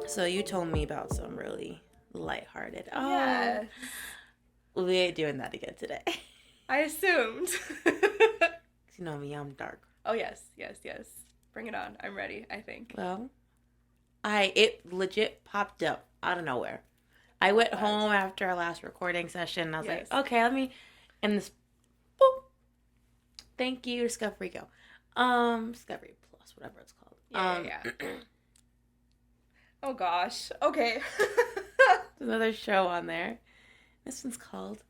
So you told me about some really lighthearted. Oh, Yeah. we ain't doing that again today. I assumed. You know me, I'm dark. Oh, yes. Bring it on. I'm ready, I think. Well, it legit popped up out of nowhere. I went home after our last recording session, and I was like, okay, let me, and this, boop. Thank you, Discovery Go. Discovery Plus, whatever it's called. Yeah. Oh, gosh. Okay. There's another show on there. This one's called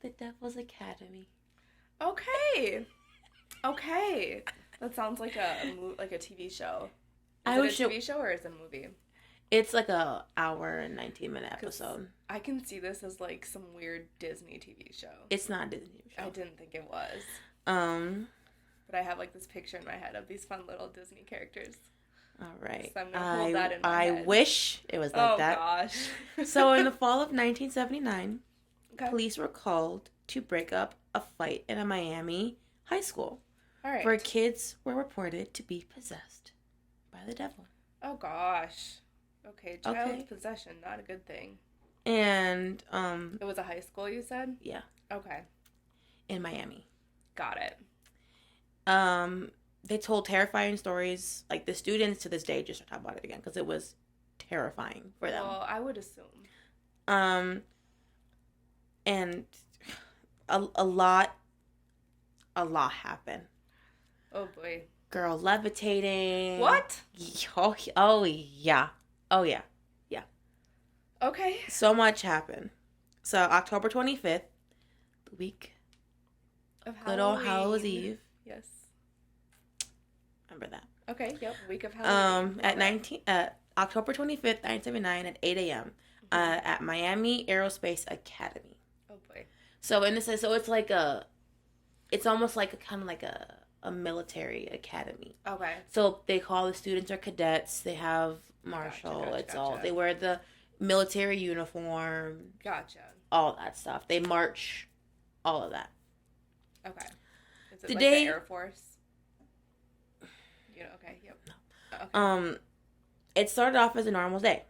The Devil's Academy. Okay. That sounds like a TV show. Is it a TV show or is it a movie? It's like a hour and 19-minute episode. I can see this as like some weird Disney TV show. It's not a Disney show. I didn't think it was. But I have like this picture in my head of these fun little Disney characters. All right. So I'm gonna hold that in my head. I wish it was like that. Oh gosh. So in the fall of 1979, police were called to break up a fight in a Miami high school. All right. Where kids were reported to be possessed by the devil. Oh gosh. Okay, child possession, not a good thing. And it was a high school, you said? Yeah. Okay. In Miami. Got it. They told terrifying stories. Like, the students to this day just talk about it again because it was terrifying for them. Well, I would assume. And a lot happened. Oh boy. Girl levitating. What? Oh yeah. Yeah. Okay. So much happened. So October 25th, the week of Halloween. Good old Hallows Eve. Yes. Remember that. Okay, yep. Week of Halloween. At October 25th, 1979 at 8 a.m. At Miami Aerospace Academy. Oh boy. So in this, so it's almost like a military academy. Okay. So they call the students or cadets. They have marshal. Gotcha. They wear the military uniform. Gotcha. All that stuff. They march. All of that. Okay. Is it like the Air Force? Okay. Yep. No. Okay. It started off as a normal day.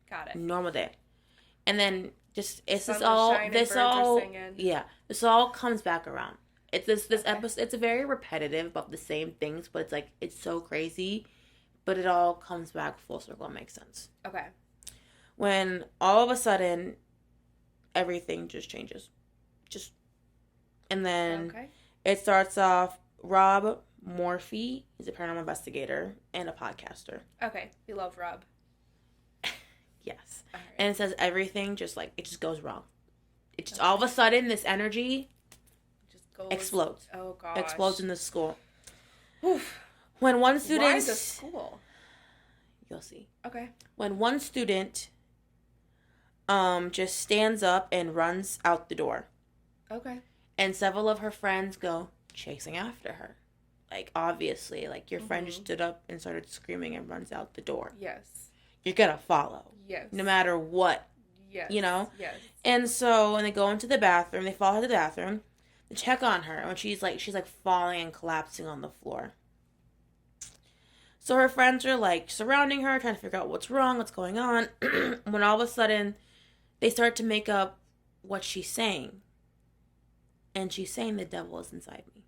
Got it. Normal day, and then just this all comes back around. It's this episode. It's very repetitive about the same things, but it's so crazy, but it all comes back full circle and makes sense. Okay. When all of a sudden, everything just changes, and then it starts off. Rob Morphy is a paranormal investigator and a podcaster. Okay, we love Rob. Yes, right. And it says everything just goes wrong. It just all of a sudden this energy. Explodes. Oh gosh. Explodes in the school. Oof. When one student. Why the school? You'll see. Okay. When one student, just stands up and runs out the door. Okay. And several of her friends go chasing after her, obviously, your friend just stood up and started screaming and runs out the door. Yes. You're gonna follow. Yes. No matter what. Yes. You know. Yes. And so when they go into the bathroom, they follow her to the bathroom. They check on her when she's falling and collapsing on the floor. So her friends are surrounding her, trying to figure out what's wrong, what's going on. When all of a sudden they start to make up what she's saying. And she's saying the devil is inside me.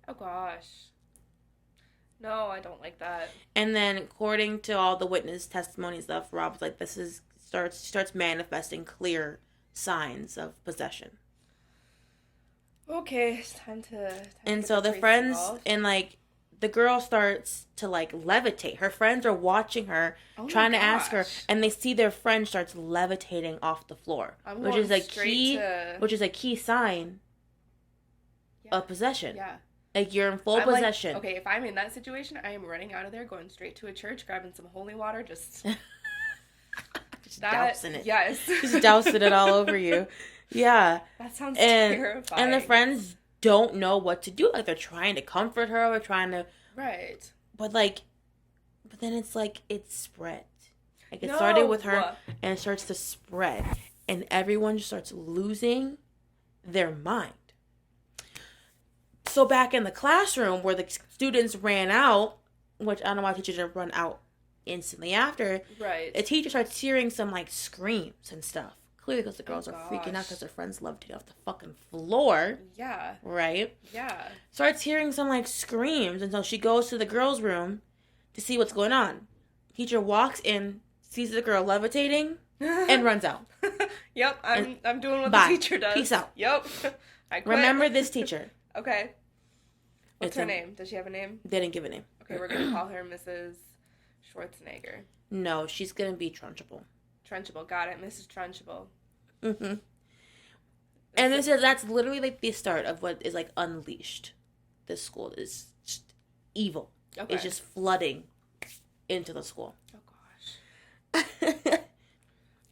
Oh gosh. No, I don't like that. And then according to all the witness testimony stuff, Rob's starts manifesting clear signs of possession. Okay, it's time to and so the friends and the girl starts to levitate. Her friends are watching her, trying to ask her, and they see their friend starts levitating off the floor, which is a key sign of possession. Yeah. You're in full possession. Okay, if I'm in that situation, I am running out of there, going straight to a church, grabbing some holy water, just dousing it. Yes. Just dousing it all over you. Yeah. That sounds terrifying. And the friends don't know what to do. Like, they're trying to comfort her, or trying to... Right. But, like... But then it's, like, it spread. Like, it started with her, and it starts to spread. And everyone just starts losing their mind. So back in the classroom, where the students ran out, which I don't know why teachers didn't run out instantly after. Right. The teacher starts hearing some, like, screams and stuff. Clearly because the girls are freaking out because their friends love to get off the fucking floor. Yeah. Right? Yeah. Starts hearing some, like, screams. And so she goes to the girls' room to see what's going on. Teacher walks in, sees the girl levitating, and runs out. Yep, I'm doing what the teacher does. Peace out. Yep. I quit. Remember this teacher. Okay. What's her name? Does she have a name? They didn't give a name. Okay, we're going to call her Mrs. Schwarzenegger. No, she's going to be Trunchbull. Trunchbull, got it. Mrs. Trunchbull. Mm-hmm. And that's literally, like, the start of what is, like, unleashed. This school is just evil. Okay. It's just flooding into the school. Oh, gosh.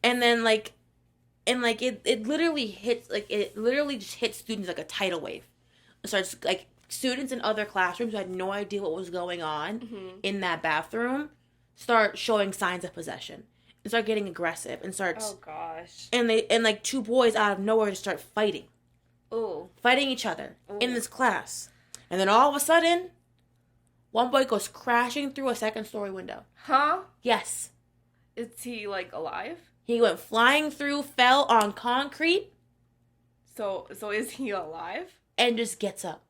And then, like, it literally hits, like, it literally just hits students like a tidal wave. It starts, like, students in other classrooms who had no idea what was going on in that bathroom start showing signs of possession and start getting aggressive and starts... Oh, gosh. And like, two boys out of nowhere just start fighting. Ooh. Fighting each other in this class. And then all of a sudden, one boy goes crashing through a second-story window. Huh? Yes. Is he, like, alive? He went flying through, fell on concrete. So is he alive? And just gets up.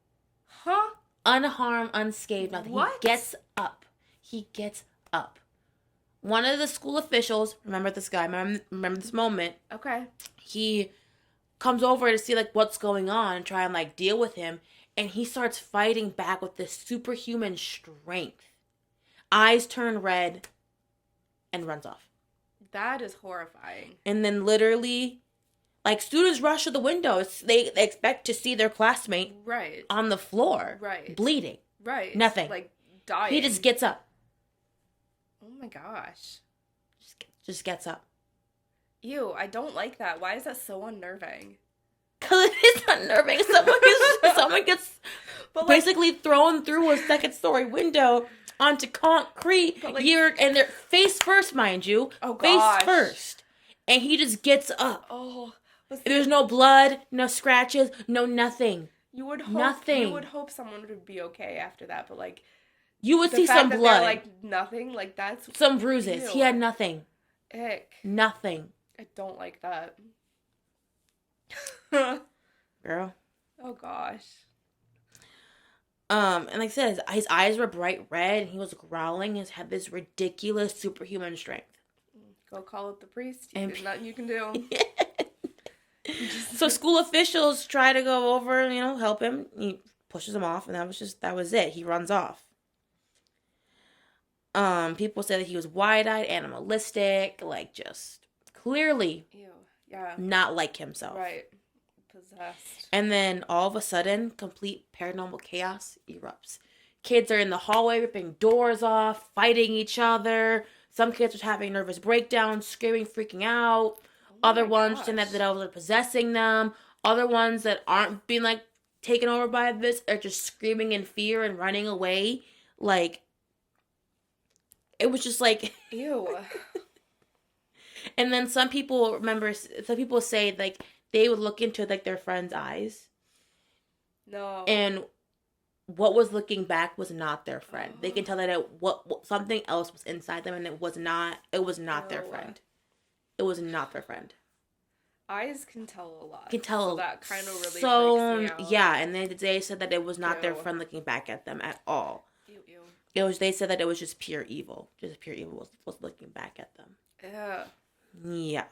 Huh? Unharmed, unscathed, nothing. What? He gets up. One of the school officials, remember this guy, remember this moment. Okay. He comes over to see, like, what's going on and try and, like, deal with him. And he starts fighting back with this superhuman strength. Eyes turn red and runs off. That is horrifying. And then literally, like, students rush to the windows. They expect to see their classmate on the floor. Right. Bleeding. Right. Nothing. Like, dying. He just gets up. Oh my gosh. Just gets up. Ew, I don't like that. Why is that so unnerving? Because it is unnerving. Someone gets basically thrown through a second-story window onto concrete. Like, and they're face first, mind you. Oh, gosh. Face first. And he just gets up. Oh. There's no blood, no scratches, no nothing. You would hope nothing. You would hope someone would be okay after that, but, like... You would see some blood. Like, nothing, like, that's... Some bruises. Ew. He had nothing. Ick. Nothing. I don't like that. Girl. Oh, gosh. And like I said, his eyes were bright red, and he was growling. He had this ridiculous superhuman strength. Go call up the priest. There's nothing you can do. So school officials try to go over, help him. He pushes him off, and that was it. He runs off. People say that he was wide-eyed, animalistic, like, just clearly not like himself. Right. Possessed. And then all of a sudden, complete paranormal chaos erupts. Kids are in the hallway ripping doors off, fighting each other. Some kids are having nervous breakdowns, screaming, freaking out. Other ones saying that the devils are possessing them. Other ones that aren't being, like, taken over by this are just screaming in fear and running away. Like, it was just like... Ew. And then some people say, like, they would look into, like, their friend's eyes. No. And what was looking back was not their friend. They can tell that something else was inside them, and it was not their friend. It was not their friend. Eyes can tell a lot. Can tell so that kind of really freaks me out. Yeah, and they said that it was not their friend looking back at them at all. Ew. They said that it was just pure evil. Just pure evil was looking back at them. Yeah.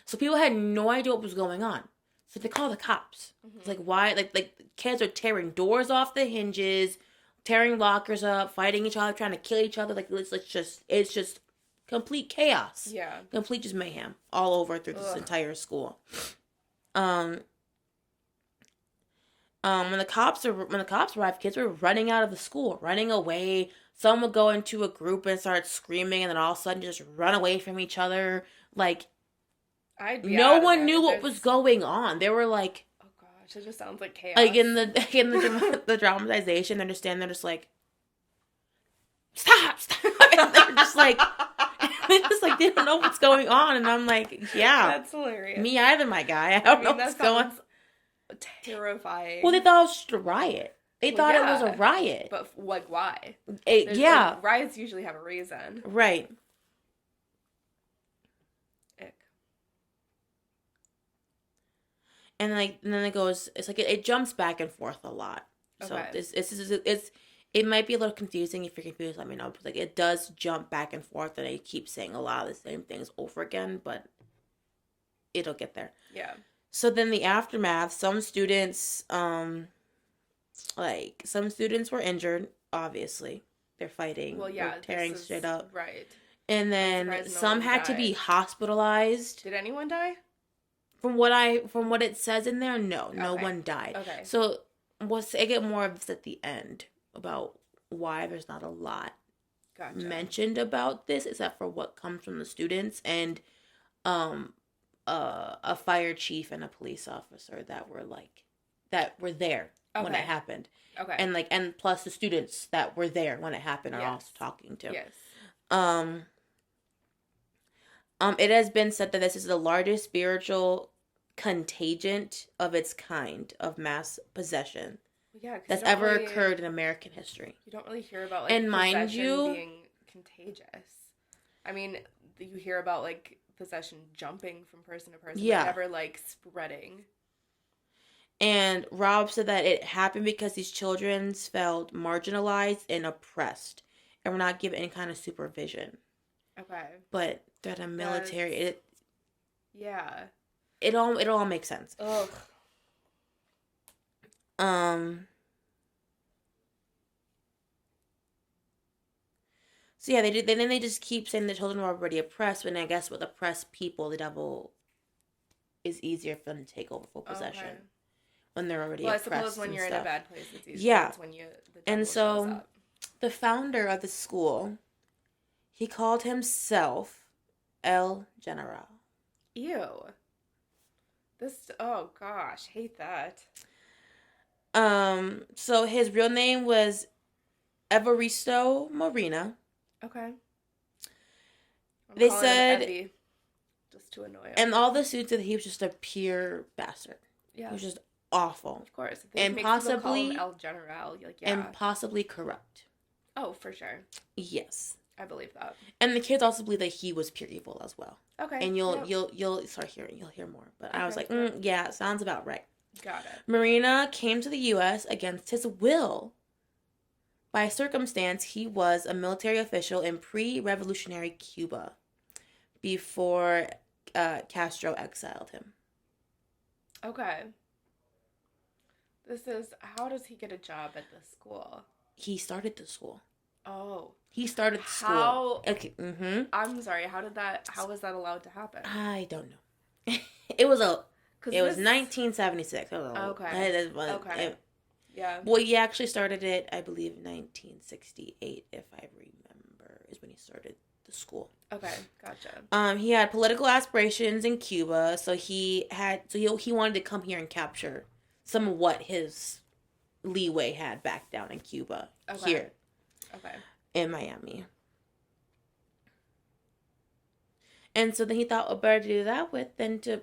So people had no idea what was going on. So they call the cops. Mm-hmm. It's like, why? Like kids are tearing doors off the hinges, tearing lockers up, fighting each other, trying to kill each other. Like, it's just complete chaos. Yeah. Complete just mayhem all over through this entire school. When the cops arrived, kids were running out of the school, running away. Some would go into a group and start screaming, and then all of a sudden just run away from each other. Like, no one knew what was going on. They were like, oh gosh, it just sounds like chaos. Like the dramatization, understand they're just like, stop, and they're just like, they don't know what's going on, and I'm like, yeah, that's hilarious. Me either, my guy. I don't know what's going on. Terrifying. Well, they thought it was just a riot. They thought it was a riot. But like, why? Yeah, like, riots usually have a reason, right? Ick. And then it goes. It's like it jumps back and forth a lot. So it might be a little confusing. If you're confused, let me know. But like it does jump back and forth, and I keep saying a lot of the same things over again, but it'll get there. Yeah. So then the aftermath, some students were injured, obviously. They're fighting. Well, yeah. Tearing straight up. Right. And then some had to be hospitalized. Did anyone die? From what it says in there, no one died. Okay. So I get more of this at the end about why there's not a lot mentioned about this, except for what comes from the students and a fire chief and a police officer that were there when it happened. Okay. And plus the students that were there when it happened are also talking to. Yes. It has been said that this is the largest spiritual contagion of its kind of mass possession that's ever occurred in American history. You don't really hear about and mind you, being contagious. I mean, you hear about possession jumping from person to person, but never spreading. And Rob said that it happened because these children felt marginalized and oppressed and were not given any kind of supervision. Okay. But they're the military. It all makes sense. Ugh. So yeah, they did. Then they just keep saying the children were already oppressed, and I guess with oppressed people, the devil is easier for them to take over full possession when they're already oppressed. Well, I suppose when you're in a bad place, it's easier. Yeah. When the devil shows up. The founder of the school, he called himself El General. Ew. Oh gosh, hate that. So his real name was Evaristo Morena. Okay. They said Evie, just to annoy him. And all the students said he was just a pure bastard. Yeah. He was just awful. Of course. And possibly call him El General, and possibly corrupt. Oh, for sure. Yes. I believe that. And the kids also believe that he was pure evil as well. Okay. And you'll start hearing, you'll hear more. But I was like, yeah, sounds about right. Got it. Morena came to the U.S. against his will. By circumstance, he was a military official in pre-revolutionary Cuba before Castro exiled him. Okay. How does he get a job at the school? He started the school. Oh. He started the school. How? Okay. Mm-hmm. I'm sorry. How was that allowed to happen? I don't know. It was 1976. Okay. Okay. Yeah. Well, he actually started it, I believe, 1968, if I remember, is when he started the school. Okay, gotcha. He had political aspirations in Cuba, so he wanted to come here and capture some of what his leeway had back down in Cuba here. Okay. In Miami. And so then he thought, what better to do that with than to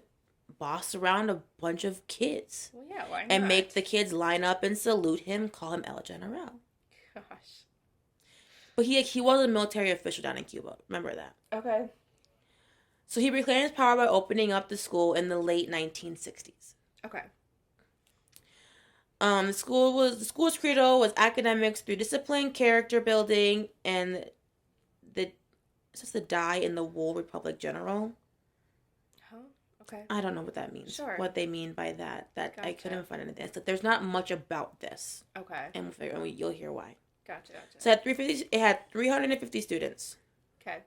boss around a bunch of kids. Well, yeah, why not? And make the kids line up and salute him, call him El General. Gosh. But he was a military official down in Cuba. Remember that. Okay. So he reclaimed his power by opening up the school in the late 1960s. Okay. The school's credo was academics through discipline, character building, and the die in the wool Republic General. Okay. I don't know what that means. Sure. What they mean by that. Gotcha. I couldn't find anything. So there's not much about this. Okay. And you'll hear why. Gotcha. So it had 350 students. Okay.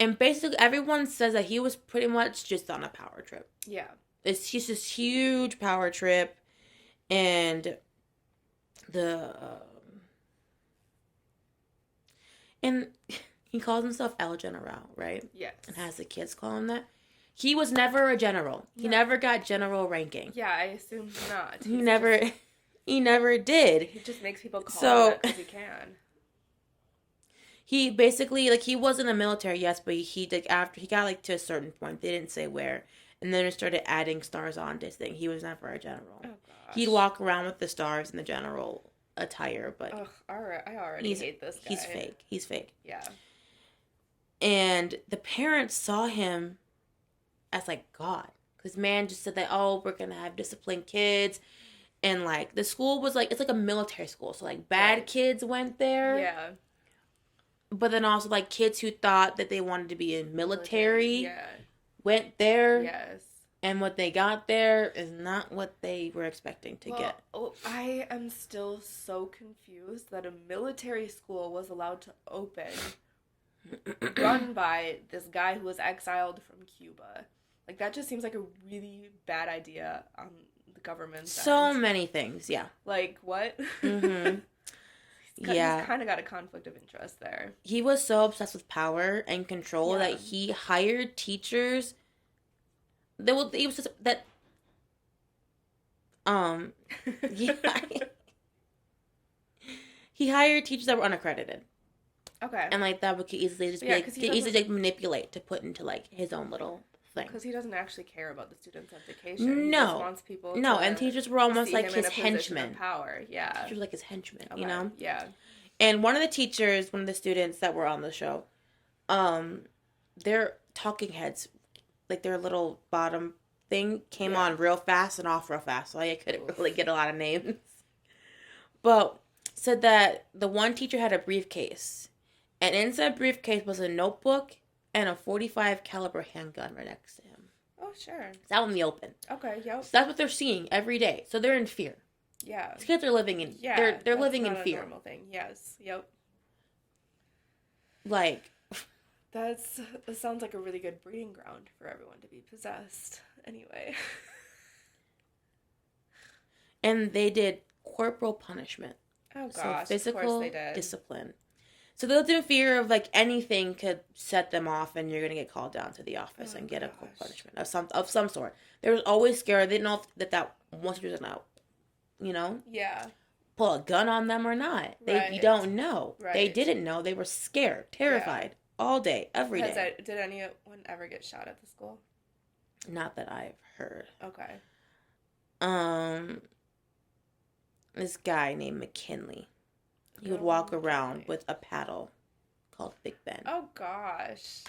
And basically everyone says that he was pretty much just on a power trip. Yeah. He's this huge power trip, and and he calls himself El General, right? Yes. And has the kids call him that. He was never a general. He No. never got general ranking. Yeah, I assume not. He never did. He just makes people call him because he can. He basically, like, he was in the military, yes, but he did, after he got, like, to a certain point, they didn't say where, and then it started adding stars onto his thing. He was never a general. Oh, gosh. He'd walk around with the stars in the general attire, but ugh, I already hate this guy. He's fake. Yeah. And the parents saw him as, like, God. Because man just said that, oh, we're going to have disciplined kids. And, like, the school was, like, it's like a military school. So, like, bad kids went there. Yeah. But then also, like, kids who thought that they wanted to be in military went there. Yes. And what they got there is not what they were expecting to get. Oh, I am still so confused that a military school was allowed to open, run by this guy who was exiled from Cuba. Like, that just seems like a really bad idea on the government's end. Many things, yeah. Like, what? Mm-hmm. He's kind of got a conflict of interest there. He was so obsessed with power and control that he hired teachers. Yeah. He hired teachers that were unaccredited. Okay. And, like, that would easily just easily manipulate to put into, like, his own little thing. Because he doesn't actually care about the students' education. No. He just wants people and teachers were almost like his henchmen. Power, yeah. Teachers were like his henchmen, you know? Yeah. And one of the students that were on the show, their talking heads, like their little bottom thing, came on real fast and off real fast. So I couldn't really get a lot of names. But said that the one teacher had a briefcase. And inside briefcase was a notebook and a .45 caliber handgun right next to him. Oh, sure. It's out in the open. Okay, yep. So that's what they're seeing every day. So they're in fear. Yeah. These kids are living in they're living in fear. That's a normal thing. Yes. Yep. Like, that sounds like a really good breeding ground for everyone to be possessed. Anyway. And they did corporal punishment. Oh gosh. So physical of course they did. discipline. So they lived in fear of, like, anything could set them off and you're going to get called down to the office and get a corporal punishment of some sort. They were always scared. They didn't know that once you're out, you know? Yeah. Pull a gun on them or not. You don't know. Right. They didn't know. They were scared, terrified, all day, every day. Did anyone ever get shot at the school? Not that I've heard. Okay. This guy named McKinley. He would walk around with a paddle called Big Ben. Oh, gosh.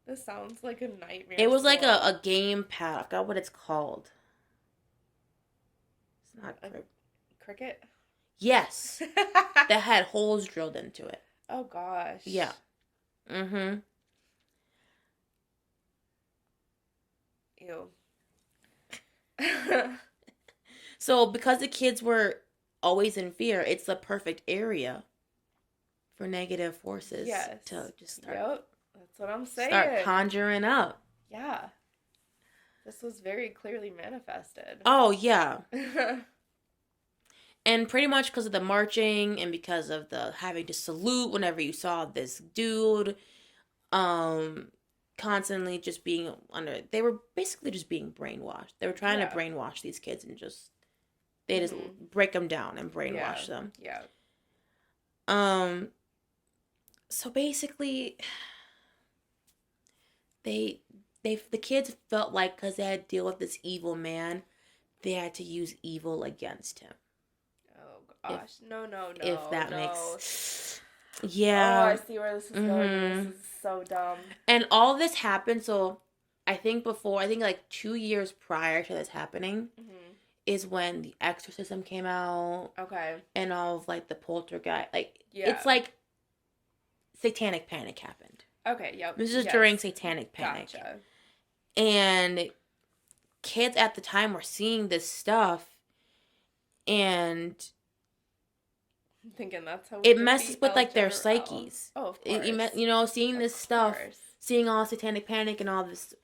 This sounds like a nightmare. It was like a game paddle. I forgot what it's called. It's not cricket? Yes. That had holes drilled into it. Oh, gosh. Yeah. Mm-hmm. Ew. So, because the kids were always in fear, it's the perfect area for negative forces to just start. Yep, that's what I'm saying. Start conjuring up. Yeah. This was very clearly manifested. Oh, yeah. And pretty much because of the marching and because of the having to salute whenever you saw this dude, constantly just being they were basically just being brainwashed. They were trying to brainwash these kids and just break them down and brainwash them. Yeah. So basically, the kids felt like because they had to deal with this evil man, they had to use evil against him. Oh gosh, no. If that makes. Yeah. Oh, I see where this is going. This is so dumb. And all this happened. So, I think like 2 years prior to this happening. Mm-hmm. Is when the exorcism came out. Okay. And all of, like, the poltergeist. Like, it's like satanic panic happened. Okay, yep. This is during satanic panic. Gotcha. And kids at the time were seeing this stuff. And I'm thinking that's how it messes with, like, their psyches. Oh, of course. Seeing this stuff. Seeing all satanic panic and all this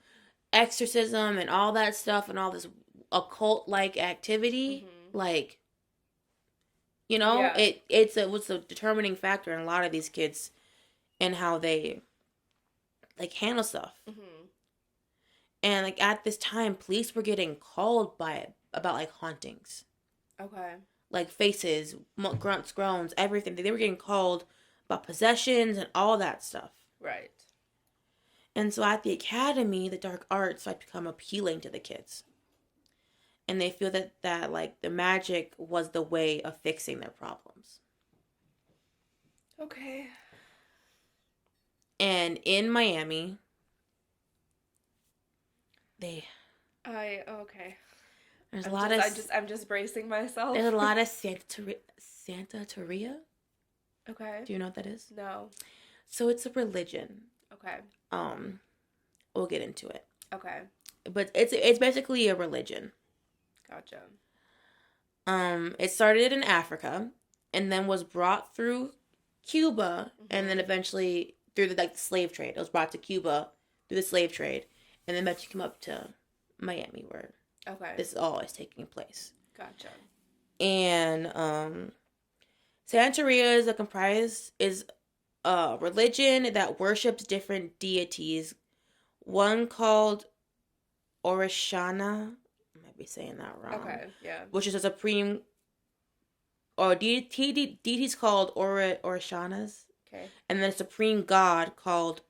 exorcism and all that stuff and all this occult-like activity, like, you know, it was a determining factor in a lot of these kids and how they, like, handle stuff. And, like, at this time, police were getting called about, like, hauntings. Okay. Like, faces, grunts, groans, everything. They were getting called about possessions and all that stuff. Right. And so at the academy, the dark arts, like, become appealing to the kids. And they feel that like, the magic was the way of fixing their problems. Okay. And in Miami, okay. there's I'm just bracing myself. there's a lot of Santa Teria. Okay. Do you know what that is? No. So it's a religion. Okay. We'll get into it. Okay. But it's basically a religion. Gotcha. It started in Africa and then was brought through Cuba and then eventually through the slave trade. It was brought to Cuba through the slave trade and then eventually come up to Miami where this all is taking place. Gotcha. And Santeria is a religion that worships different deities. One called Orishana. I might be saying that wrong. Okay, yeah. Which is a supreme, or deities called Orishanas. Okay. And then a supreme god called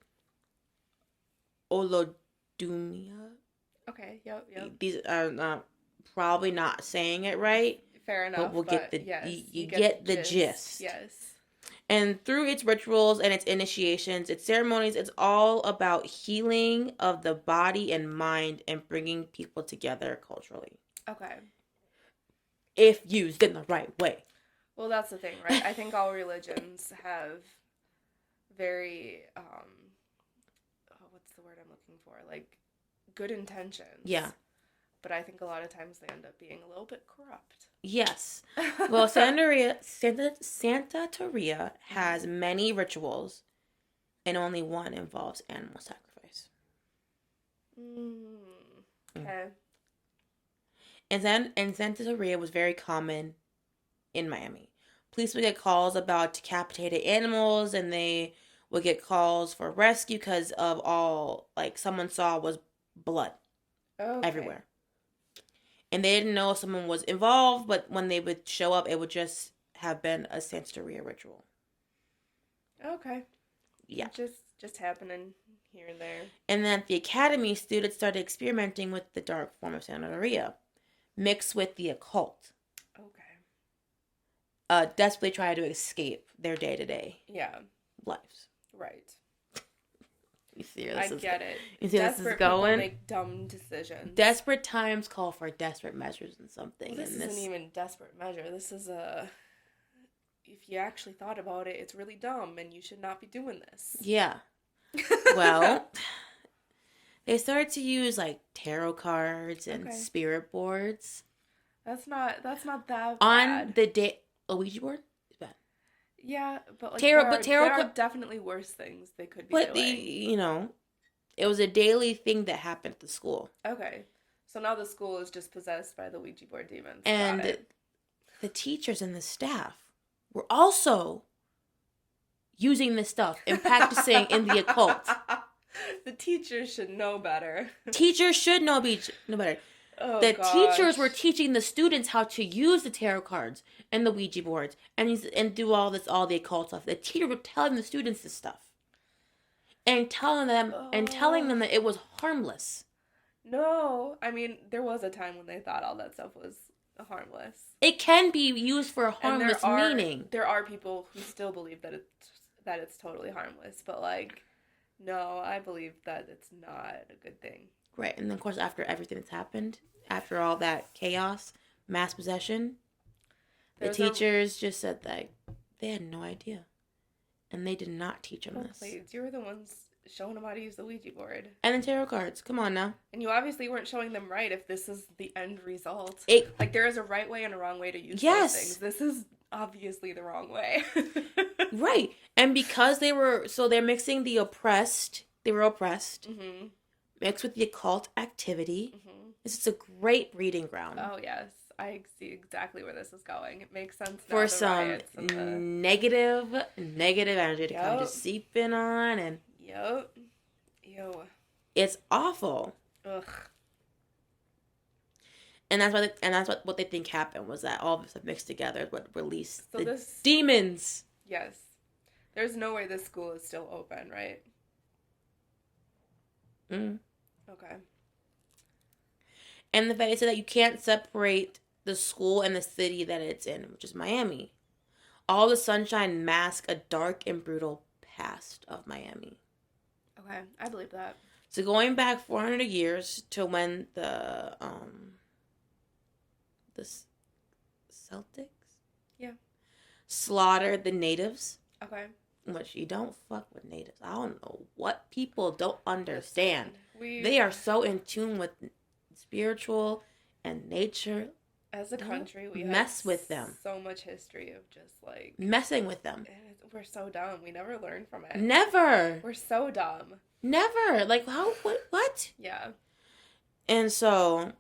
Olodumia. Okay, yep. These are probably not saying it right. Fair enough. But get the yes, you get the gist. Yes. And through its rituals and its initiations, its ceremonies, it's all about healing of the body and mind and bringing people together culturally. Okay. If used in the right way. Well, that's the thing, right? I think all religions have very, what's the word I'm looking for? Like, good intentions. Yeah. But I think a lot of times they end up being a little bit corrupt. Yes. Well, Santa Teria has many rituals, and only one involves animal sacrifice. Okay. And Santa Teria was very common in Miami. Police would get calls about decapitated animals, and they would get calls for rescue because of all, like, someone saw was blood everywhere. And they didn't know if someone was involved, but when they would show up, it would just have been a Santeria ritual. Okay. Yeah. Just happening here and there. And then at the academy, students started experimenting with the dark form of Santeria, mixed with the occult. Okay. Desperately trying to escape their day-to-day lives. Right. You see where I get it. You see where this is going? People make dumb decisions. Desperate times call for desperate measures and something. Well, this isn't even desperate measure. This is if you actually thought about it, it's really dumb and you should not be doing this. Yeah. Well, they started to use, like, tarot cards and spirit boards. That's not that bad. On the day, a Ouija board? Yeah, but like tarot there are definitely worse things they could be doing. It was a daily thing that happened at the school. Okay. So now the school is just possessed by the Ouija board demons. And the teachers and the staff were also using this stuff and practicing in the occult. The teachers should know better. Teachers should know better. Oh, the teachers were teaching the students how to use the tarot cards and the Ouija boards and do all the occult stuff. The teacher were telling the students this stuff and telling them that it was harmless. No, I mean there was a time when they thought all that stuff was harmless. It can be used for a harmless meaning. There are people who still believe that it's totally harmless, but like, no, I believe that it's not a good thing. Right, and then, of course, after everything that's happened, after all that chaos, mass possession, the teachers just said that they had no idea. And they did not teach them this. Please, you were the ones showing them how to use the Ouija board. And the tarot cards, come on now. And you obviously weren't showing them right if this is the end result. Like, there is a right way and a wrong way to use those things. This is obviously the wrong way. Right, and because they're mixing they were oppressed. Mm-hmm. Mixed with the occult activity. Mm-hmm. This is a great breeding ground. Oh, yes. I see exactly where this is going. It makes sense now. For some negative energy to come to seep in on. And Yep. Ew. It's awful. Ugh. And that's what they think happened, was that all of this stuff mixed together is what released So the this, demons. yes. There's no way this school is still open, right? Mm. Okay. And the fact they said that you can't separate the school and the city that it's in, which is Miami. All the sunshine masks a dark and brutal past of Miami. Okay, I believe that. So going back 400 years to when the Celtics, Yeah. slaughtered the natives. Okay. Which you don't fuck with natives. I don't know what people don't understand. We, They are so in tune with spiritual and nature. as a country, we mess have with them. So much history of just like Messing with them. we're so dumb. We never learn from it. Never. We're so dumb. Never. Like, how? What? Yeah. And so,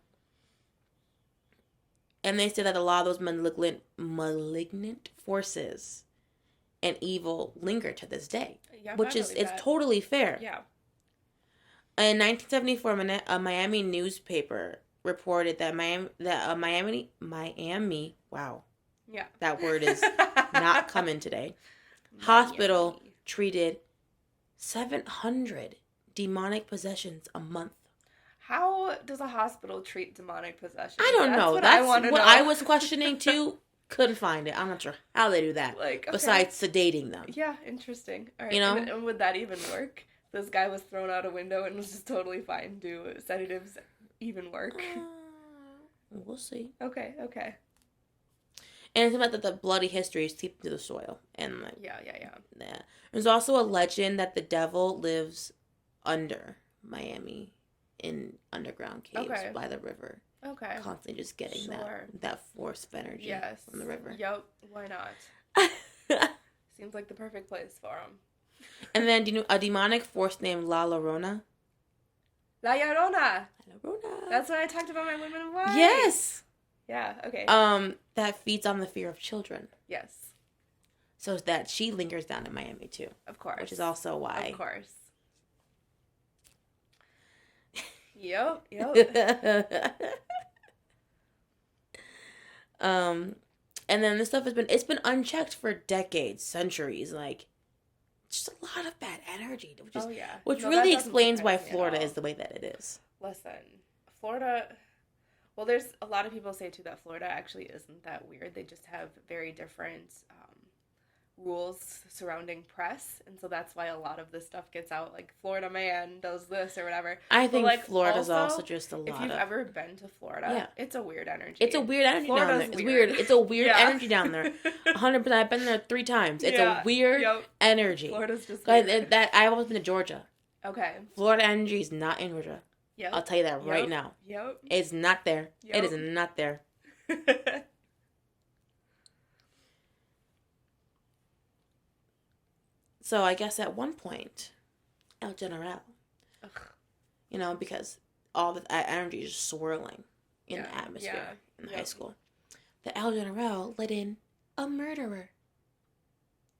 and they said that a lot of those malignant forces and evil linger to this day, Yeah, which is it's totally fair. Yeah. In 1974, a Miami newspaper reported that Miami. Wow, Yeah. that word is not coming today. Hospital treated 700 demonic possessions a month. How does a hospital treat demonic possession? I don't know. That's what I was questioning too. Couldn't find it. I'm not sure how they do that. Like, okay. Besides sedating them. Yeah, interesting. All right. You know? And would that even work? This guy was thrown out a window and was just totally fine. Do sedatives even work? We'll see. Okay. And it's about that the bloody history is seeped into the soil. And like, Yeah. There's also a legend that the devil lives under Miami in underground caves by the river. Okay. Constantly just getting that force of energy from the river. Yep. Why not? Seems like the perfect place for him. And then a demonic force named La Llorona. La Llorona. La Llorona. That's what I talked about my Women in White. Yes. Yeah. Okay. That feeds on the fear of children. Yes. So that she lingers down in Miami too. Of course. Which is also why. Of course. Yep. And then this stuff it's been unchecked for decades, centuries, like just a lot of bad energy, which really explains why Florida is the way that it is. Listen, Florida, well, there's a lot of people say too that Florida actually isn't that weird. They just have very different rules surrounding press, and so that's why a lot of this stuff gets out. Like, Florida man does this or whatever. I think Florida's also just a lot. If you've ever been to Florida, it's a weird energy. It's a weird energy down there. It's weird. It's a weird energy down there. 100%. I've been there 3 times. It's a weird energy. Florida's just weird. I've always been to Georgia. Okay. Florida energy is not in Georgia. Yep. I'll tell you that right now. Yep. It's not there. Yep. It is not there. So I guess at one point, El General, because all the energy is just swirling in the atmosphere in high school, the El General let in a murderer.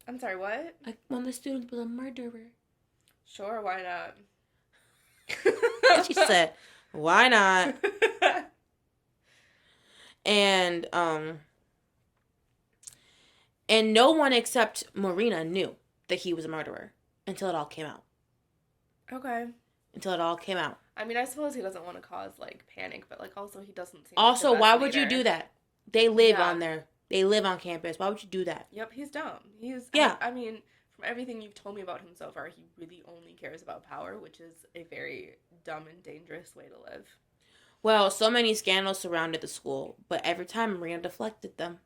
I'm sorry, what? Like, one of the students was a murderer. Sure, why not? She said, why not? And no one except Marina knew that he was a murderer until it all came out. Okay. Until it all came out. I mean, I suppose he doesn't want to cause, like, panic, but, like, also he doesn't seem Also, like the best why leader. would you do that? They live on there. They live on campus. Why would you do that? Yep, he's dumb. I mean, from everything you've told me about him so far, he really only cares about power, which is a very dumb and dangerous way to live. Well, so many scandals surrounded the school, but every time Marina deflected them.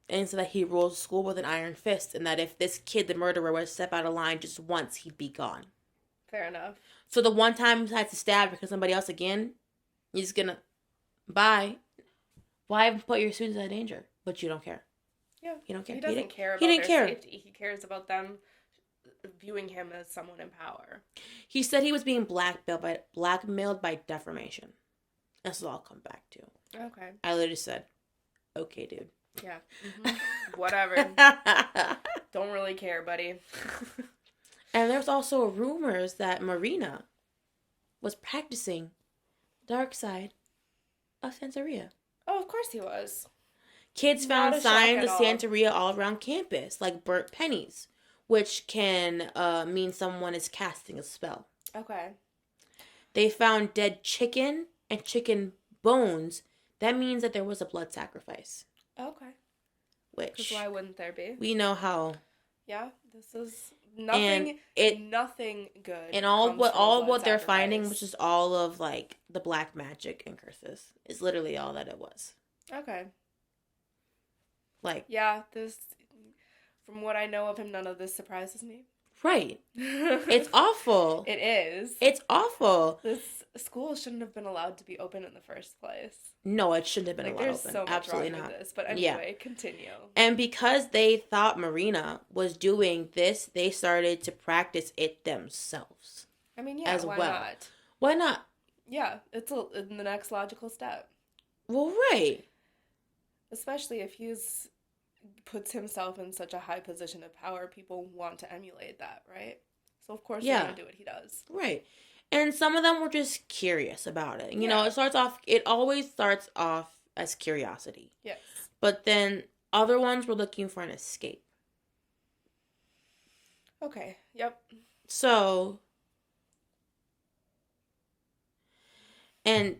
And so that he rules the school with an iron fist, and that if this kid, the murderer, were to step out of line just once, he'd be gone. Fair enough. So the one time he had to stab because somebody else again, he's gonna, bye. Why put your students in danger? But you don't care. Yeah. You don't care. He doesn't care about their safety. He cares about them viewing him as someone in power. He said he was being blackmailed by defamation. That's what I'll come back to. Okay. I literally said, okay, dude. Yeah. Mm-hmm. Whatever. Don't really care, buddy. And there's also rumors that Marina was practicing dark side of Santeria. Oh, of course he was. Kids Not found a shock signs at of all. Santeria all around campus, like burnt pennies, which can mean someone is casting a spell. Okay. They found dead chicken and chicken bones. That means that there was a blood sacrifice. Okay. Because Which why wouldn't there be? we know how. Yeah, this is nothing. Nothing good. And comes from a all blood what they're sacrifice. finding, which is all of like the black magic and curses, is literally all that it was. Okay. Like, yeah, this. From what I know of him, none of this surprises me. right? It's awful. It is. It's awful. This school shouldn't have been allowed to be open in the first place. No, it shouldn't have been Like, allowed there's open. so much Absolutely wrong not. with this. But anyway, continue. And because they thought Marina was doing this, they started to practice it themselves. I mean, yeah, as why well. not? Why not? Yeah, it's the next logical step. Well, right. Especially if he's puts himself in such a high position of power, people want to emulate that, right? So of course they're gonna do what he does. Right. And some of them were just curious about it. You know, Yeah. it always starts off as curiosity. Yes. But then other ones were looking for an escape. Okay. Yep. So, and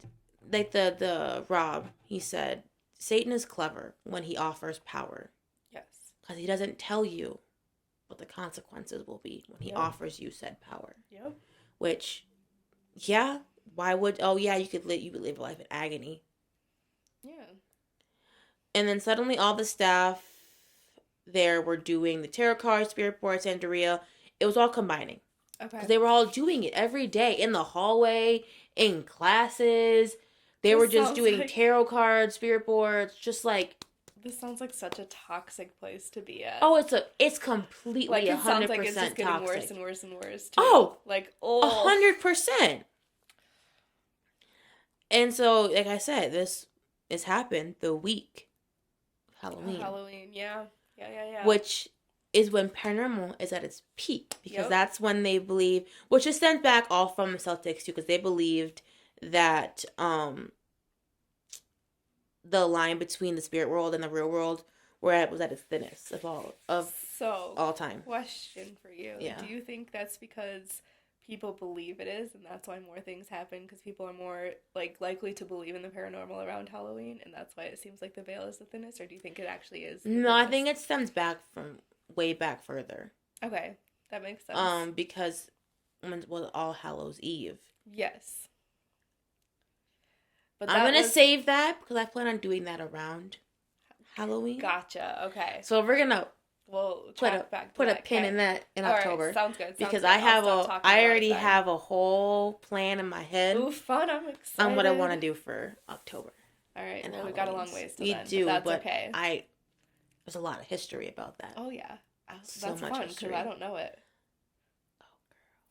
like the Rob, he said, Satan is clever when he offers power. Yes. Because he doesn't tell you what the consequences will be when he offers you said power. Yep. Which, yeah, why would, oh yeah, you could live a life in agony. Yeah. And then suddenly all the staff there were doing the tarot cards, spirit boards, Santeria. It was all combining. Okay. Because they were all doing it every day in the hallway, in classes. They were just doing tarot cards, spirit boards, just like. This sounds like such a toxic place to be at. Oh, it's completely like, it 100% sounds like it's just getting toxic. worse and worse and worse. Too. Oh, like 100%. And so, like I said, this has happened the week of Halloween. Halloween, yeah. Which is when paranormal is at its peak. Because that's when they believe, which is sent back all from the Celtics too, because they believed that the line between the spirit world and the real world was at its thinnest of all time. Question for you. Yeah. Do you think that's because people believe it is, and that's why more things happen, because people are more likely to believe in the paranormal around Halloween, and that's why it seems like the veil is the thinnest, or do you think it actually is? No, I think it stems back from way back further. Okay, that makes sense. Because when it was All Hallows Eve. Yes. But I'm gonna save that because I plan on doing that around Halloween. Gotcha. Okay. So we're gonna put a pin in that in October. Right, sounds good. Because I already have a whole plan in my head. Ooh, fun! I'm excited. On what I want to do for October. All right. Well, we got a long ways to we then, do, but that's okay. There's a lot of history about that. Oh yeah, that's so much fun history. because I don't know it.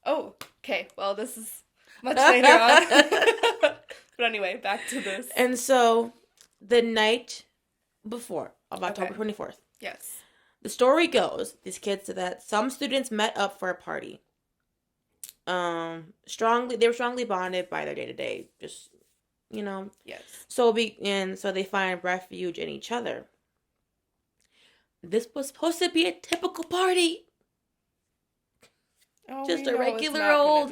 Oh, okay. Well, this is much later on. But anyway, back to this. And so, the night before, of October 24th. Yes. The story goes, these kids said that some students met up for a party. They were strongly bonded by their day-to-day, just, Yes. So they find refuge in each other. This was supposed to be a typical party. Oh, just a regular old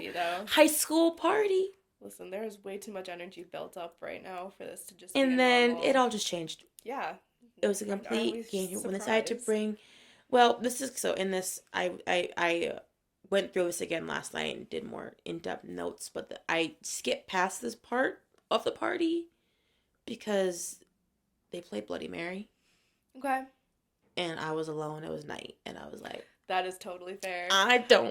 high school party. Listen, there is way too much energy built up right now for this to just. And then it all just changed. Yeah. It was a complete game when they decided to bring. Well, in this. I went through this again last night and did more in-depth notes, but I skipped past this part of the party because they played Bloody Mary. Okay. And I was alone. It was night, and I was like, that is totally fair.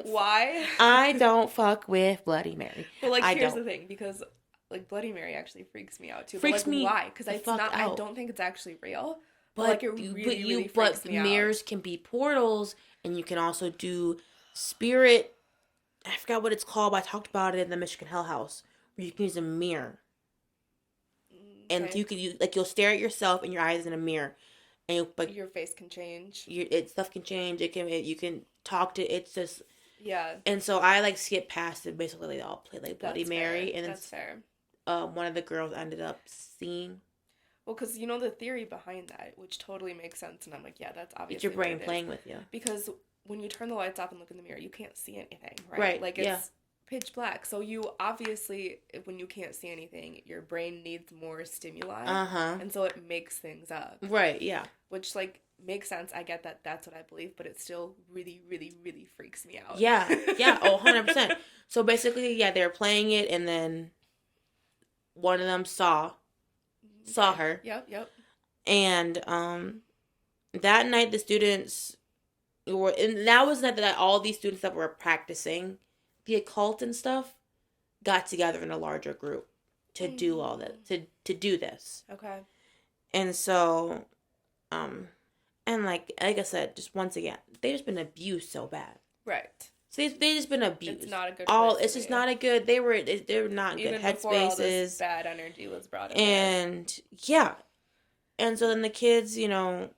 Why? I don't fuck with Bloody Mary. Well, here's the thing, because Bloody Mary actually freaks me out too. Freaks me. Why? Because it's not. I don't think it's actually real. But it really freaks me out. Mirrors can be portals, and you can also do spirit. I forgot what it's called, but I talked about it in the Michigan Hell House, where you can use a mirror, and you can you'll stare at yourself in your eyes in a mirror. But your face can change. Stuff can change. You can talk to. It's just Yeah. And so I like skipped past it. Basically, they all played like Bloody That's Mary, fair. and then That's fair. one of the girls ended up seeing. Well, because you know the theory behind that, which totally makes sense, and I'm like, yeah, that's It's obviously your what brain it playing is. with you. Because when you turn the lights off and look in the mirror, you can't see anything, right? Right. Like Yeah. it's pitch black. So you obviously, when you can't see anything, your brain needs more stimuli, and so it makes things up. Right. Yeah. Which like makes sense. I get that. That's what I believe, but it still really, really, really freaks me out. Yeah. Yeah. Oh, 100%. So basically, yeah, they were playing it, and then one of them saw her. Yep. Yep. And that night the students were, and that was not that all these students that were practicing the occult and stuff got together in a larger group to do all that, to do this. Okay. And so and like I said, just once again, they just been abused so bad. Right. So they just been abused. It's not a good It's just not a good, they're not even good before all this headspaces. bad energy was brought in. And yeah. And so then the kids, you know,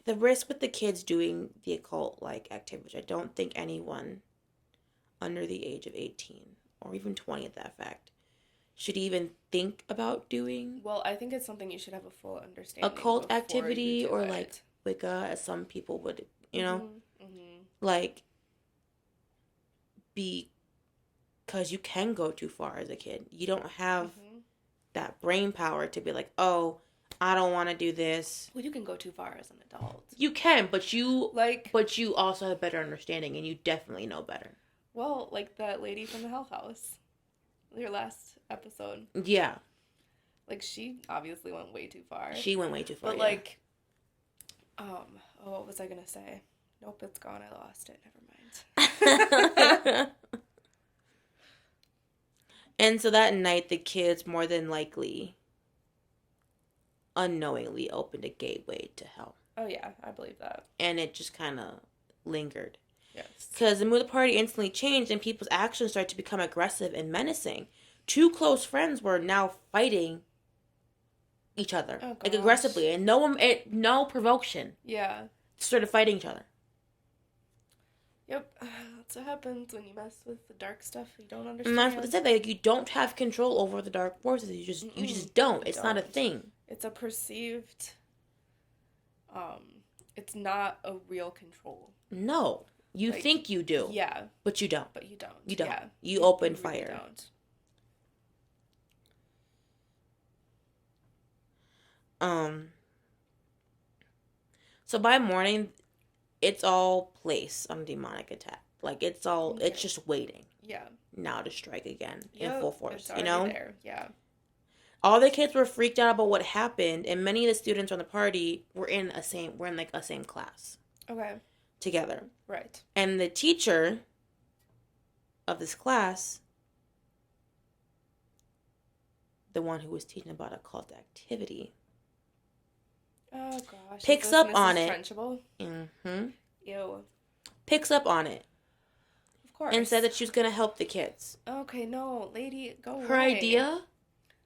the risk with the kids doing the occult like activity, which I don't think anyone under the age of 18 or even 20 at that fact should even think about doing. Well, I think it's something you should have a full understanding. Occult activity or like Wicca, as some people would, you know, like, because you can go too far as a kid. You don't have that brain power to be like, oh, I don't want to do this. Well, you can go too far as an adult. You can, but you also have better understanding, and you definitely know better. Well, like that lady from the Hell House, your last episode. Yeah. Like, she obviously went way too far. She went way too far. But like, what was I gonna say? Nope, it's gone. I lost it. Never mind. And so that night, the kids more than likely, unknowingly, opened a gateway to hell. Oh yeah, I believe that. And it just kind of lingered. Yes. Because the mood of the party instantly changed, and people's actions started to become aggressive and menacing. Two close friends were now fighting each other, like aggressively, and no provocation. Yeah. Started fighting each other. Yep, that's what happens when you mess with the dark stuff you don't understand. And that's what they said. Like, you don't have control over the dark forces. You just don't. It's not a thing. It's a perceived. It's not a real control. No, you think you do. Yeah, but you don't. But you don't. You don't. Yeah. You open really fire. Don't. So by morning, it's all placed on demonic attack. Like, it's just waiting. Yeah. Now to strike again in full force. It's there. Yeah. All the kids were freaked out about what happened, and many of the students on the party were in a same class. Okay. Together. Right. And the teacher of this class, the one who was teaching about occult activity, oh gosh, picks up on it. Trenchable? Mm-hmm. Ew. Picks up on it. Of course. And said that she was gonna help the kids. Okay, no, lady, go away. Her idea?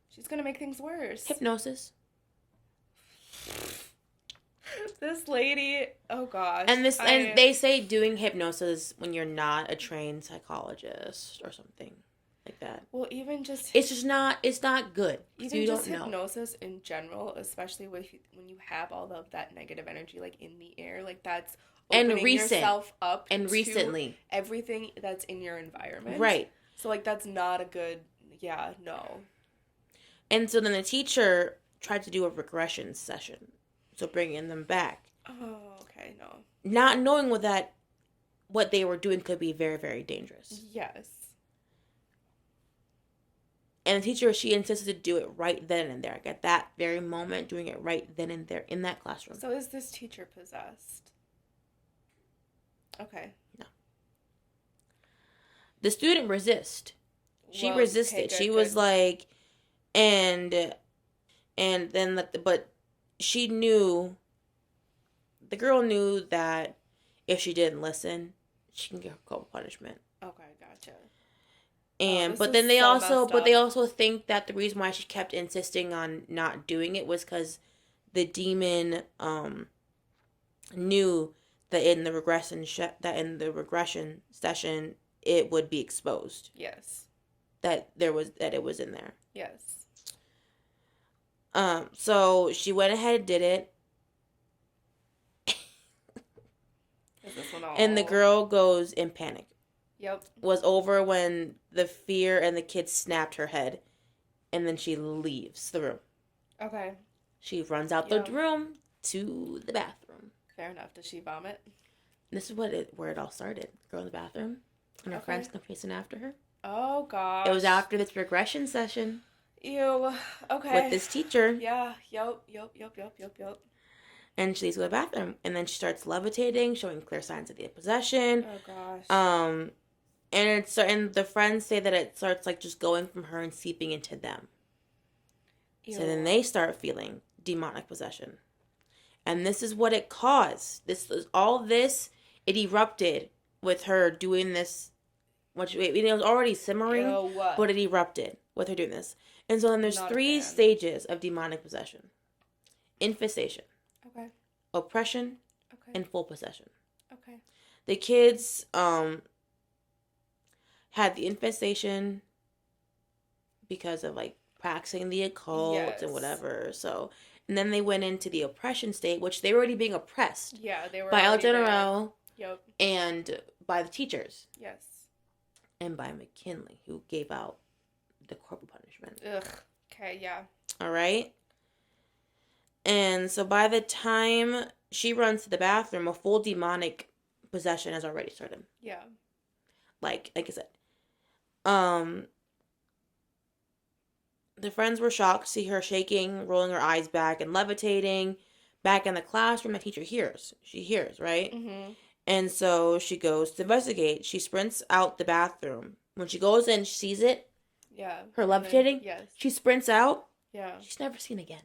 She's gonna make things worse. Hypnosis. This lady, oh gosh. And they say doing hypnosis when you're not a trained psychologist or something like that. Well, even just it's not good. Even just hypnosis in general, especially when you have all of that negative energy like in the air, like that's opening yourself up recently everything that's in your environment. Right. So like that's not a good no. And so then the teacher tried to do a regression session. So bringing them back. Oh, okay, no. Not knowing what they were doing could be very, very dangerous. Yes. And the teacher, she insisted to do it right then and there. Like at that very moment, doing it right then and there in that classroom. So is this teacher possessed? Okay. No. The student She resisted. Okay, she was like, and then but she knew, the girl knew that if she didn't listen, she can get a punishment. Okay, gotcha. And but then they also think that the reason why she kept insisting on not doing it was because the demon knew that in the regression session it would be exposed. Yes. That it was in there. Yes. So she went ahead and did it. Is this one all... And the girl goes in panic. Yep. Was over when the fear and the kid snapped her head. And then she leaves the room. Okay. She runs out the room to the bathroom. Fair enough. Does she vomit? This is where it all started. Girl in the bathroom. And her friends come chasing after her. Oh, gosh. It was after this regression session. Ew. Okay. With this teacher. Yeah. Yep. And she leaves to the bathroom. And then she starts levitating, showing clear signs of the possession. Oh, gosh. And the friends say that it starts like just going from her and seeping into them. Ew. So then they start feeling demonic possession. And this is what it caused. It erupted with her doing this. It was already simmering, but it erupted with her doing this. And so then there's 3 stages of demonic possession. Infestation. Okay. Oppression. Okay. And full possession. Okay. The kids had the infestation because of like practicing the occult and whatever. So, and then they went into the oppression state, which they were already being oppressed. Yeah, they were by El there. General. Yep. And by the teachers. Yes. And by McKinley, who gave out the corporal punishment. Ugh. Okay, yeah. All right. And so by the time she runs to the bathroom, a full demonic possession has already started. Yeah. Like I said. The friends were shocked to see her shaking, rolling her eyes back, and levitating. Back in the classroom, the teacher hears. She hears, right? Mm-hmm. And so she goes to investigate. She sprints out the bathroom. When she goes in, she sees it. Yeah. Her levitating. Yes. She sprints out. Yeah. She's never seen again.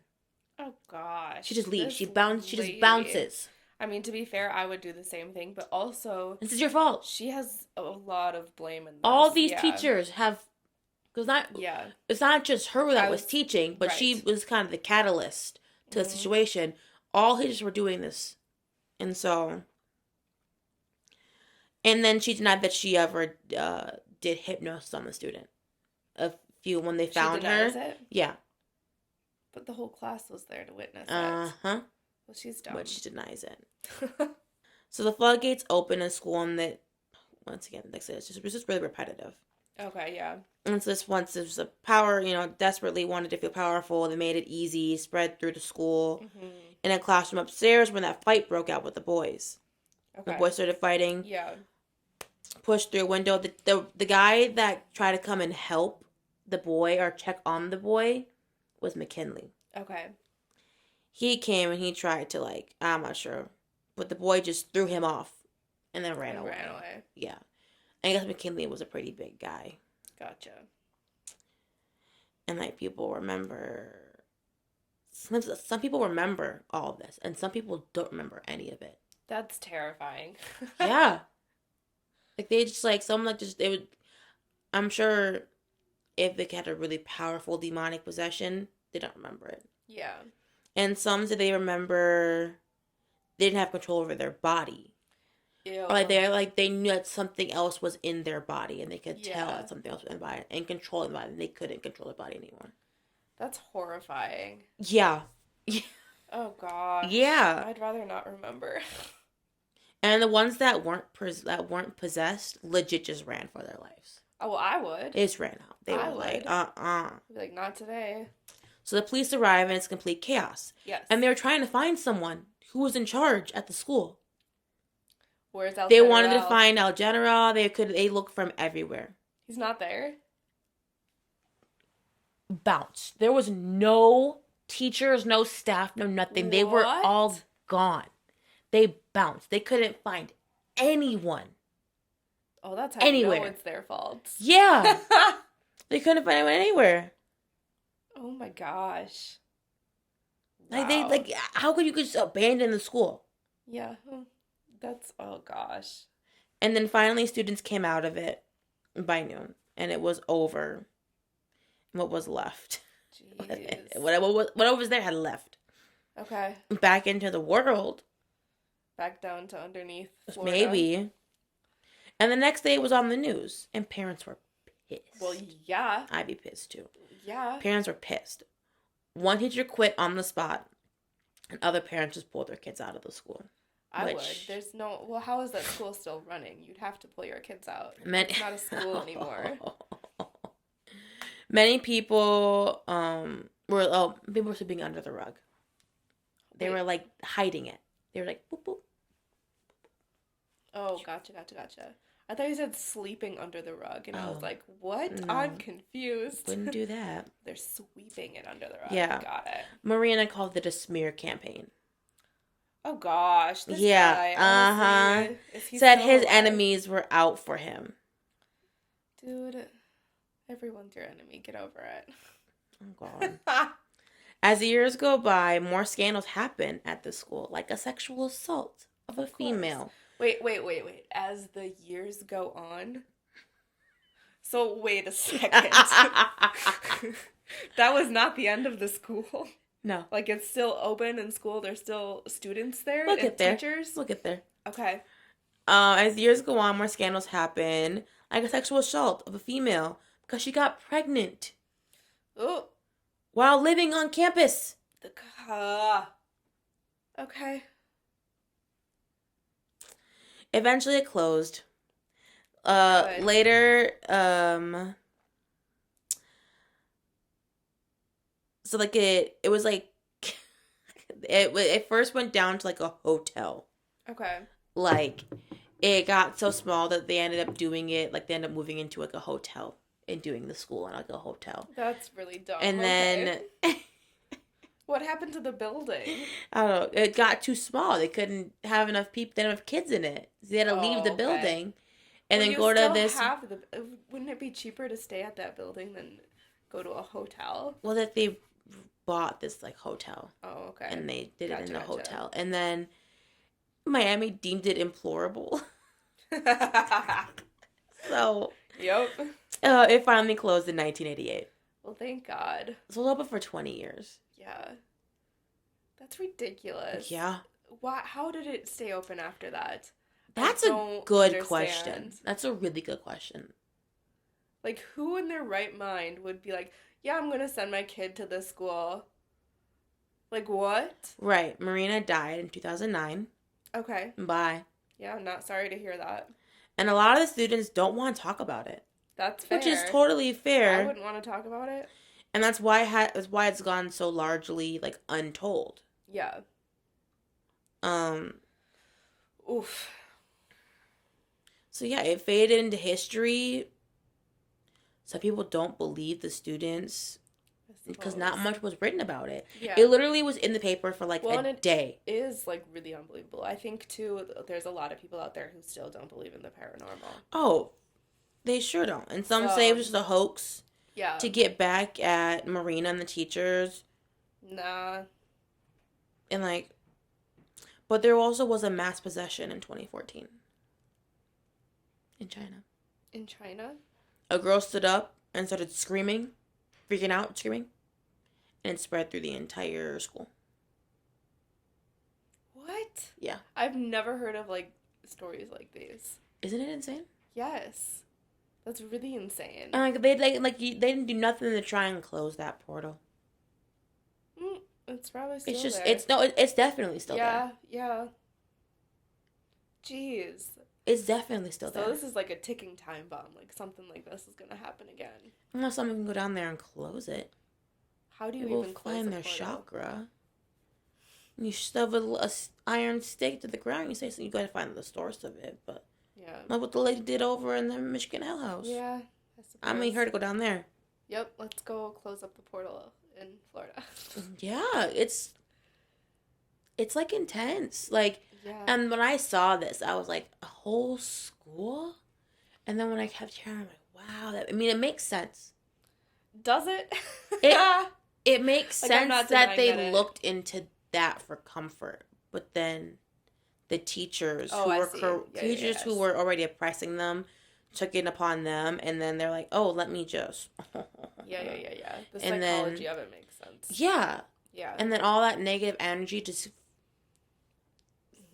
Oh gosh. She just leaves. She just bounces. I mean, to be fair, I would do the same thing, but also this is your fault. She has a lot of blame in this. All these teachers have, because it's not just her that was teaching, but she was kind of the catalyst to the situation. All teachers were doing this, and so, and then she denied that she ever did hypnosis on the student. A few when they found her. It? Yeah. But the whole class was there to witness it. Uh-huh. Well, she's dumb. But she denies it. So the floodgates open in school, and that, once again, like I said, it's just really repetitive. Okay, yeah. And so once there's a power, desperately wanted to feel powerful, they made it easy, spread through the school. Mm-hmm. In a classroom upstairs when that fight broke out with the boys. Okay. The boys started fighting. Yeah. Pushed through a window. The guy that tried to come and help the boy or check on the boy was McKinley. Okay. He came and he tried to, I'm not sure. But the boy just threw him off and then ran away. Yeah. I guess McKinley was a pretty big guy. Gotcha. And, people remember... Some people remember all of this, and some people don't remember any of it. That's terrifying. Yeah. They just, they would... I'm sure if they had a really powerful demonic possession, they don't remember it. Yeah. And some said they remember they didn't have control over their body. Ew. Or they knew that something else was in their body, and they could tell that something else was in their body, and control their body, and they couldn't control their body anymore. That's horrifying. Yeah. Oh, gosh. Yeah. I'd rather not remember. And the ones that weren't possessed legit just ran for their lives. Oh, well, I would. They just ran out. They were like, I'd be like, not today. So the police arrive, and it's complete chaos. Yes. And they were trying to find someone who was in charge at the school. Where's El General? They wanted to find El General. They looked from everywhere. He's not there? Bounced. There was no teachers, no staff, no nothing. They were all gone. They bounced. They couldn't find anyone. Oh, that's how you know it's their fault. Yeah. They couldn't find anyone anywhere. Oh my gosh. Wow. How could you just abandon the school? Yeah. That's, oh gosh. And then finally students came out of it by noon, and it was over. What was left? Jeez. Whatever was there had left. Okay. Back into the world. back down to underneath Florida. Maybe. And the next day it was on the news, and parents were pissed. Well, yeah. I'd be pissed too. Yeah. Parents were pissed. One teacher quit on the spot, and other parents just pulled their kids out of the school. I would. There's no... Well, how is that school still running? You'd have to pull your kids out. It's not a school anymore. Many people were sleeping under the rug. They were like hiding it. They were like boop boop. Oh, gotcha. I thought you said sleeping under the rug, and I was like, what? No. I'm confused. Wouldn't do that. They're sweeping it under the rug. Yeah. Got it. Marina called it a smear campaign. Oh, gosh. This Yeah. guy, honestly, Said his enemies were out for him. Dude, everyone's your enemy. Get over it. Oh, God. As the years go by, more scandals happen at the school, like a sexual assault of a female. Wait. As the years go on? So, wait a second. That was not the end of the school? No. Like, it's still open in school? There's still students there? We'll get there. Teachers? We'll get there. Okay. As the years go on, more scandals happen, like a sexual assault of a female because she got pregnant. Oh. While living on campus. Okay. Eventually it closed. Later, so like it was like, it first went down to like a hotel. Okay. Like, it got so small that they ended up doing it, like they ended up moving into like a hotel and doing the school in like a hotel. That's really dumb. And then... What happened to the building? I don't know. It got too small. They couldn't have enough people. They didn't have kids in it. So they had to leave the building and then go to this. Wouldn't it be cheaper to stay at that building than go to a hotel? Well, that they bought this like hotel. Oh, okay. And they did it in a hotel. And then Miami deemed it implorable. So. Yep. It finally closed in 1988. Well, thank God. So it was open for 20 years. Yeah. That's ridiculous. Yeah. Why? How did it stay open after that? That's a good question. That's a really good question. Like, who in their right mind would be like, yeah, I'm going to send my kid to this school? Like, what? Right. Marina died in 2009. Okay. Bye. Yeah, I'm not sorry to hear that. And a lot of the students don't want to talk about it. That's fair. Which is totally fair. I wouldn't want to talk about it. And that's why it's gone so largely, like, untold. Yeah. Oof. So, yeah, it faded into history. Some people don't believe the students because not much was written about it. Yeah. It literally was in the paper for, like, a day. It is, like, really unbelievable. I think, too, there's a lot of people out there who still don't believe in the paranormal. Oh, they sure don't. And some say it was just a hoax. Yeah. To get back at Marina and the teachers. Nah. And, like... But there also was a mass possession in 2014. In China. In China? A girl stood up and started screaming. Freaking out, screaming. And it spread through the entire school. What? Yeah. I've never heard of, like, stories like these. Isn't it insane? Yes. That's really insane. And they didn't do nothing to try and close that portal. It's probably still there. It's definitely still there. Yeah. Jeez. It's definitely still there. So this is like a ticking time bomb. Like something like this is gonna happen again. Unless someone can go down there and close it. How do you even close find their chakra? You shove a iron stake to the ground. You say so. You gotta find the source of it, but. Yeah. Like what the lady did over in the Michigan Hell House. Yeah. I need her to go down there. Yep, let's go close up the portal in Florida. Yeah, it's like intense. Like, yeah. And when I saw this, I was like, a whole school? And then when I kept hearing, I'm like, wow. It makes sense. Does it? It makes sense that they looked into that for comfort. But then... The teachers who were already oppressing them took it upon them, and then they're like, "Oh, let me just." Yeah. The psychology of it makes sense. Yeah. Yeah. And then all that negative energy just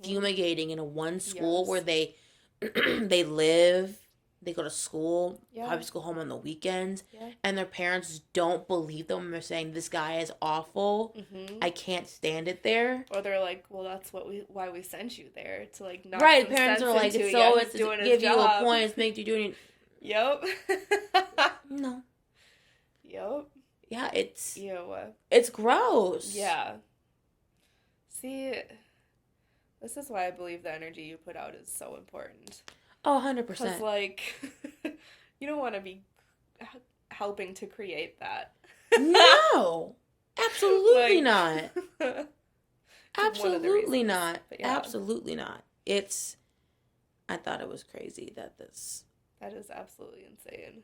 fumigating in a one school Yes. where they they live, they go to school, Yeah. probably just go home on the weekends, Yeah. and their parents don't believe them. They're saying this guy is awful. I can't stand it there. Or they're like, well, that's why we sent you there, to like knock Right, some parents sense are like, into it's you. so Yeah, it's he's doing to his give you a job. point, it's make you doing. Yep. No. Yep. Yeah, it's Ew. gross. Yeah. See, this is why I believe the energy you put out is so important. Oh, 100%. Because, like, you don't want to be helping to create that. No. Absolutely Like, not. one of the Absolutely reasons. not. But yeah. Absolutely not. I thought it was crazy that this. That is absolutely insane.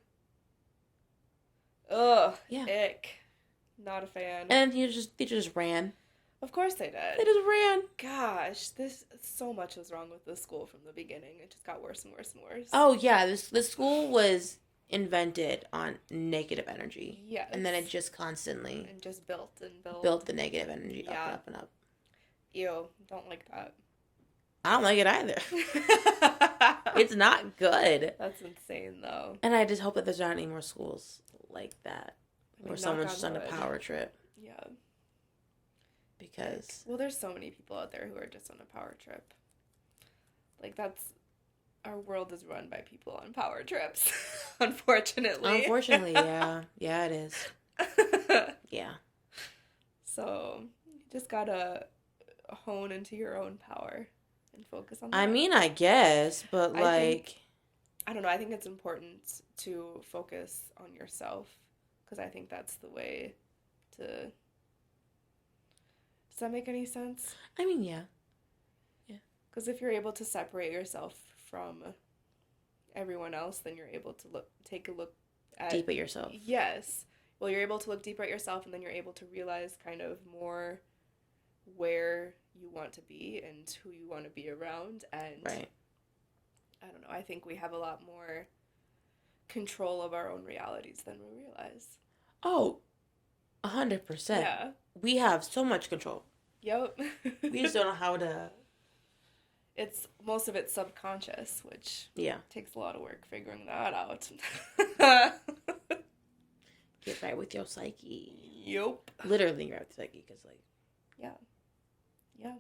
Ugh. Yeah. Ick. Not a fan. And they just ran. Of course they They did. just ran. Gosh, so much was wrong with this school from the beginning. It just got worse and worse and worse. Oh yeah, this school was invented on negative energy. Yes. And then it just constantly And just built and built. built the negative energy up Yeah. and up and up. Ew, don't like that. I don't like it either. It's not good. That's insane, though. And I just hope that there's not any more schools like that I where mean, someone's knock just on on a wood. power trip. Yeah. Because Well, there's so many people out there who are just on a power trip. Like, our world is run by people on power trips, unfortunately. unfortunately, yeah. Yeah, it is. Yeah. So, you just gotta hone into your own power and focus on that. I mean, I guess, but I don't know, I think it's important to focus on yourself, because I think that's the way to... Does that make any sense? I mean, yeah. Because if you're able to separate yourself from everyone else, then you're able to take a look at... Deep at yourself. Yes. Well, you're able to look deeper at yourself, and then you're able to realize kind of more where you want to be and who you want to be around. And Right. I don't know, I think we have a lot more control of our own realities than we realize. Oh, 100%. Yeah. We have so much control. Yep. We just don't know how to. Most of it's subconscious, which Yeah. takes a lot of work figuring that out. Get right with your psyche. Yup. Literally, get right with your psyche, because Yeah.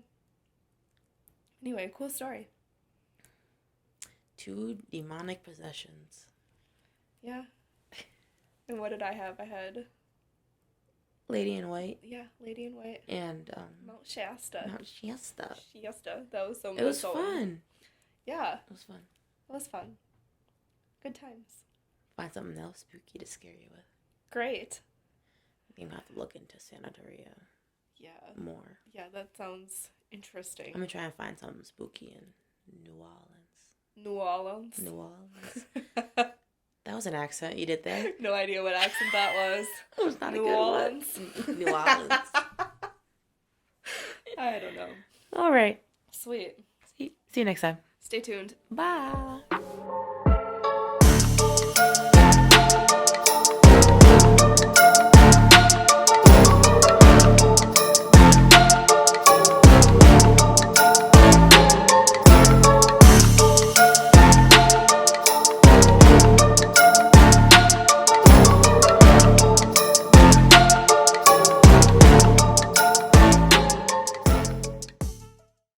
Anyway, cool story. 2 demonic possessions. Yeah. And what did I have? I had... Lady in White Yeah, Lady in White. and Mount Shasta. Mount Shasta. Shasta. That was so much It was fun. fun. Yeah, It was fun. it was fun. Good times. Find something else spooky to scare you with. Great. You have to look into Sanatoria Yeah. more. Yeah, that sounds interesting. I'm gonna try and find something spooky in New Orleans. New Orleans. New Orleans. That was an accent you did there. No idea what accent that was. It was not New a good Orleans. one. New Orleans. I don't know. All right. Sweet. See you next time. Stay tuned. Bye.